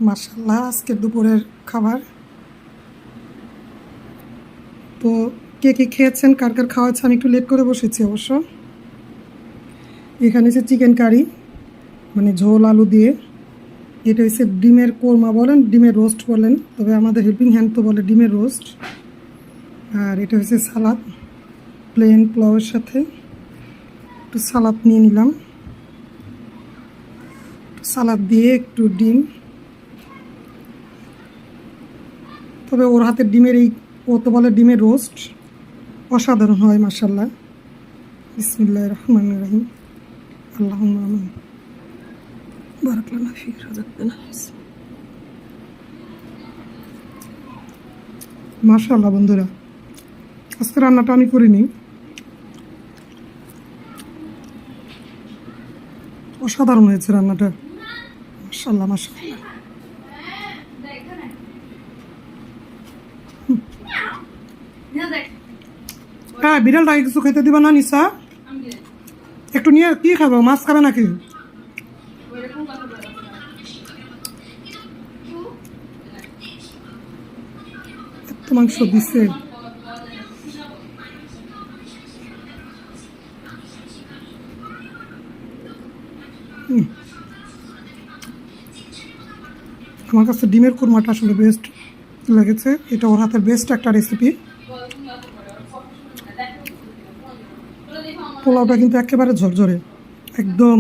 মাশাআল্লাহ আজকের দুপুরের খাবার। তো কে কে খেয়েছেন, কার কার খাওয়া হচ্ছে? আমি একটু লেট করে বসেছি অবশ্য। এখানে হচ্ছে চিকেন কারি, মানে ঝোল আলু দিয়ে। এটা হচ্ছে ডিমের কোরমা বলেন, ডিমের রোস্ট বলেন, তবে আমাদের হেল্পিং হ্যান্ড তো বলে ডিমের রোস্ট। আর এটা হচ্ছে সালাদ, প্লেন পোলাওয়ের সাথে একটু সালাদ নিয়ে নিলাম, সালাদ দিয়ে একটু ডিম। তবে ওর হাতের ডিমের ও তো বলে ডিমের রোস্ট অসাধারণ হয় মাশাআল্লাহ। বিসমিল্লাহির রহমানির রহিম। আল্লাহুম্মা আমিন। বারাকাল্লাহু ফিক রাযাকনা। মাশাআল্লাহ বন্ধুরা, আজকে রান্নাটা আমি করিনি, অসাধারণ হয়েছে রান্নাটা। মাশাআল্লাহ মাশাআল্লাহ। হ্যাঁ, বিড়ালটাকে কিছু খেতে দিবা না নিসা? একটু নিয়ে কি খাবো, মাছ খাবে নাকি? এত মাংস দিছে। আমার কাছে ডিমের কোরমাটা আসলে বেস্ট লেগেছে। এটা ওর হাতের বেস্ট একটা রেসিপি। পোলাওটা কিন্তু একেবারে ঝরঝরে, একদম